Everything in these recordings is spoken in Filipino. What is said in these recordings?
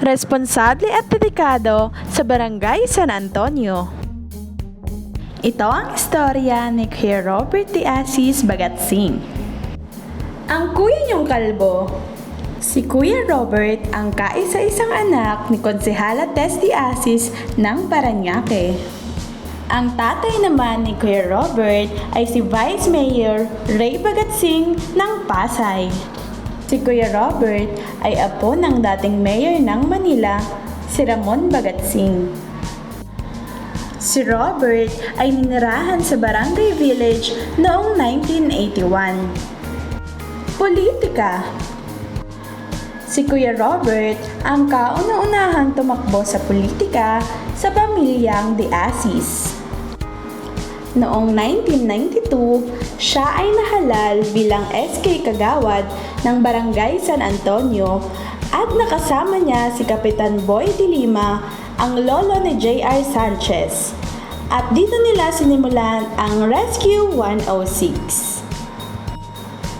responsable at dedikado sa Barangay San Antonio. Ito ang istorya ni Kuya Robert de Asis Bagatsing. Ang kuya niyong kalbo. Si Kuya Robert ang kaisa-isang anak ni Konsehala Tess de Asis ng Parañaque. Ang tatay naman ni Kuya Robert ay si Vice Mayor Ray Bagatsing ng Pasay. Si Kuya Robert ay apo ng dating mayor ng Manila, si Ramon Bagatsing. Si Robert ay ninirahan sa Barangay Village noong 1981. Politika. Si Kuya Robert ang kauna-unahang tumakbo sa politika sa pamilyang de Asis. Noong 1992, siya ay nahalal bilang SK Kagawad ng Barangay San Antonio at nakasama niya si Kapitan Boy de Lima, ang lolo ni J.R. Sanchez. At dito nila sinimulan ang Rescue 106.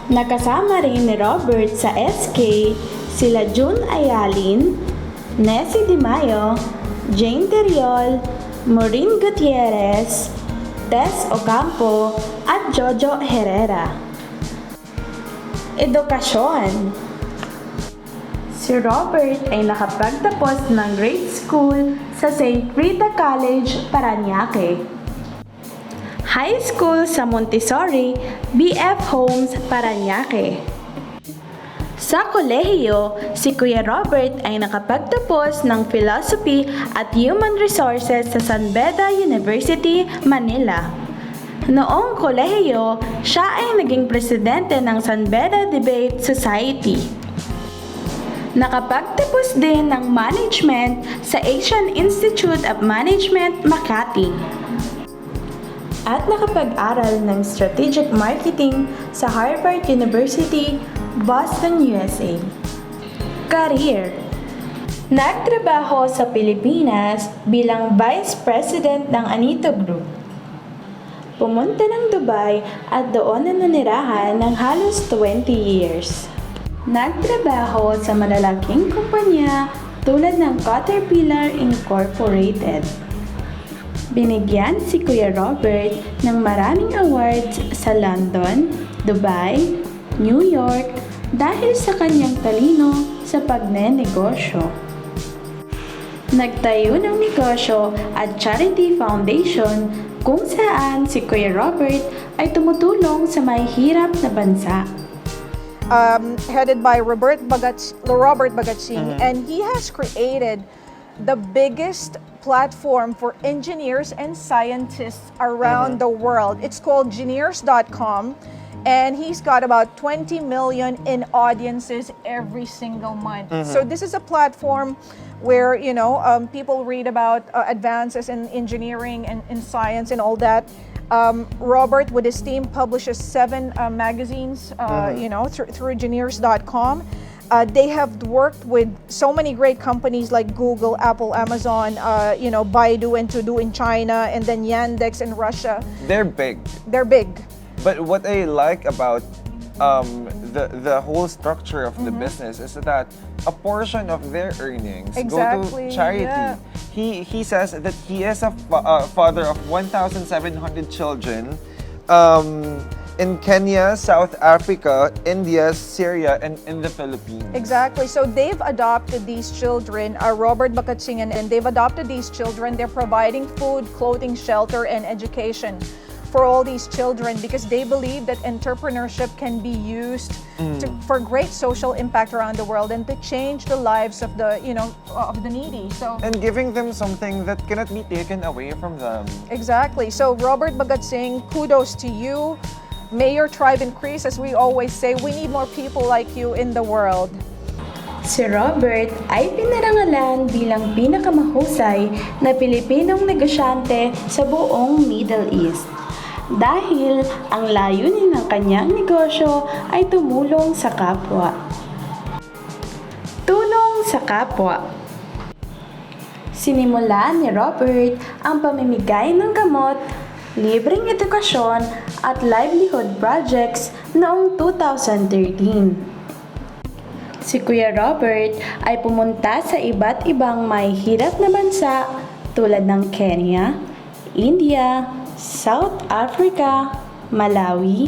Nakasama rin ni Robert sa SK sila June Ayalin, Nessie Di Mayo, Jane Teriol, Maureen Gutierrez, Tess Ocampo at Jojo Herrera. Edukasyon. Si Robert ay nakapagtapos ng grade school sa St. Rita College, Parañaque. High school sa Montessori, BF Homes, Parañaque. Sa kolehiyo, si Kuya Robert ay nakapagtapos ng Philosophy at Human Resources sa San Beda University, Manila. Noong kolehiyo, siya ay naging presidente ng San Beda Debate Society. Nakapagtapos din ng management sa Asian Institute of Management, Makati. At nakapag-aral ng strategic marketing sa Harvard University, Boston, USA. Career. Nagtrabaho sa Pilipinas bilang Vice President ng Anito Group. Pumunta ng Dubai at doon na nanirahan ng halos 20 years. Nagtrabaho sa malalaking kumpanya tulad ng Caterpillar Incorporated. Binigyan si Kuya Robert ng maraming awards sa London, Dubai, New York dahil sa kanyang talino sa pagnenegosyo. Nagtayo ng negosyo at charity foundation kung saan si Kuya Robert ay tumutulong sa mahihirap na bansa. Headed by Robert Bagatsing, and he has created the biggest platform for engineers and scientists around the world. It's called Geniers.com, and he's got about 20 million in audiences every single month. So this is a platform where people read about advances in engineering and in science and all that. Robert, with his team, publishes 7 magazines, through Geniers.com. They have worked with so many great companies like Google, Apple, Amazon, Baidu and Todo in China, and then Yandex in Russia. They're big. They're big. But what I like about the whole structure of the business is that a portion of their earnings go to charity. Yeah. He says that he is a father of 1,700 children in Kenya, South Africa, India, Syria, and in the Philippines. Exactly. So they've adopted these children, Robert Bagatsing, and they've adopted these children. They're providing food, clothing, shelter, and education for all these children because they believe that entrepreneurship can be used for great social impact around the world and to change the lives of the needy. So And giving them something that cannot be taken away from them. exactly. So Robert Bagatsing, kudos to you. May your tribe increase. As we always say, we need more people like you in the world. Si Robert ay pinarangalan bilang pinakamahusay na Pilipinong negosyante sa buong Middle East. Dahil ang layunin ng kanyang negosyo ay tumulong sa kapwa. Tulong sa kapwa. Sinimulan ni Robert ang pamimigay ng gamot, libreng edukasyon at livelihood projects noong 2013. Si Kuya Robert ay pumunta sa iba't ibang may hirap na bansa tulad ng Kenya, India, South Africa, Malawi,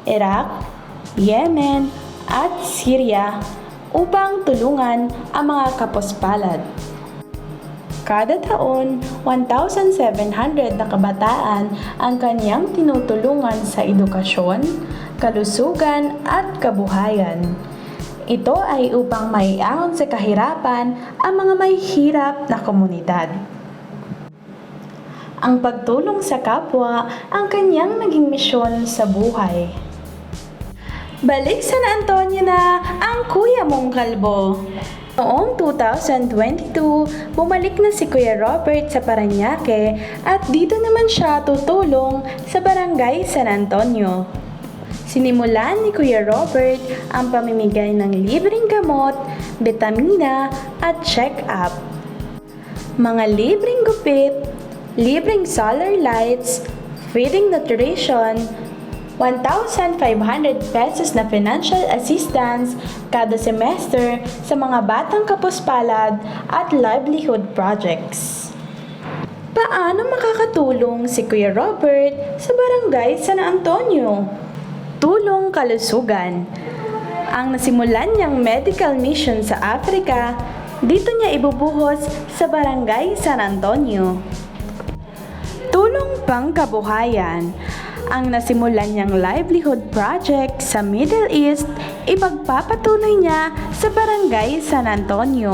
Iraq, Yemen, at Syria upang tulungan ang mga kapuspalad. Kada taon, 1,700 na kabataan ang kanyang tinutulungan sa edukasyon, kalusugan at kabuhayan. Ito ay upang maiangon sa kahirapan ang mga may hirap na komunidad. Ang pagtulong sa kapwa ang kanyang naging misyon sa buhay. Balik San Antonio na ang kuya mong kalbo. Noong 2022, bumalik na si Kuya Robert sa Parañaque at dito naman siya tutulong sa Barangay San Antonio. Sinimulan ni Kuya Robert ang pamimigay ng libreng gamot, bitamina at check-up. Mga libreng gupit, libreng solar lights, feeding nutrition, 1,500 pesos na financial assistance kada semester sa mga batang kapuspalad at livelihood projects. Paano makakatulong si Kuya Robert sa Barangay San Antonio? Tulong kalusugan. Ang nasimulan niyang medical mission sa Africa, dito niya ibubuhos sa Barangay San Antonio. Tulong pangkabuhayan. Ang nasimulan niyang livelihood project sa Middle East, ipagpapatuloy niya sa Barangay San Antonio.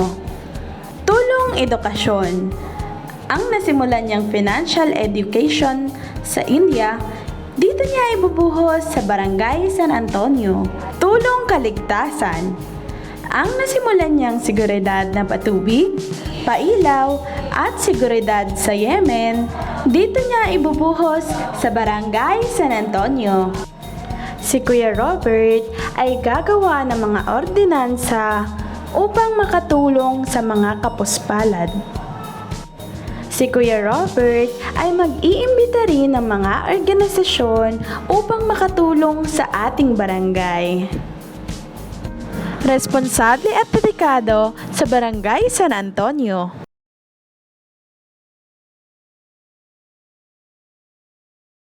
Tulong edukasyon. Ang nasimulan niyang financial education sa India, dito niya ibubuhos sa Barangay San Antonio. Tulong kaligtasan. Ang nasimulan niyang seguridad na patubig, pailaw at seguridad sa Yemen, dito niya ibubuhos sa Barangay San Antonio. Si Kuya Robert ay gagawa ng mga ordinansa upang makatulong sa mga kapuspalad. Si Kuya Robert ay mag-iimbita rin ng mga organisasyon upang makatulong sa ating barangay. Responsable at dedikado sa Barangay San Antonio.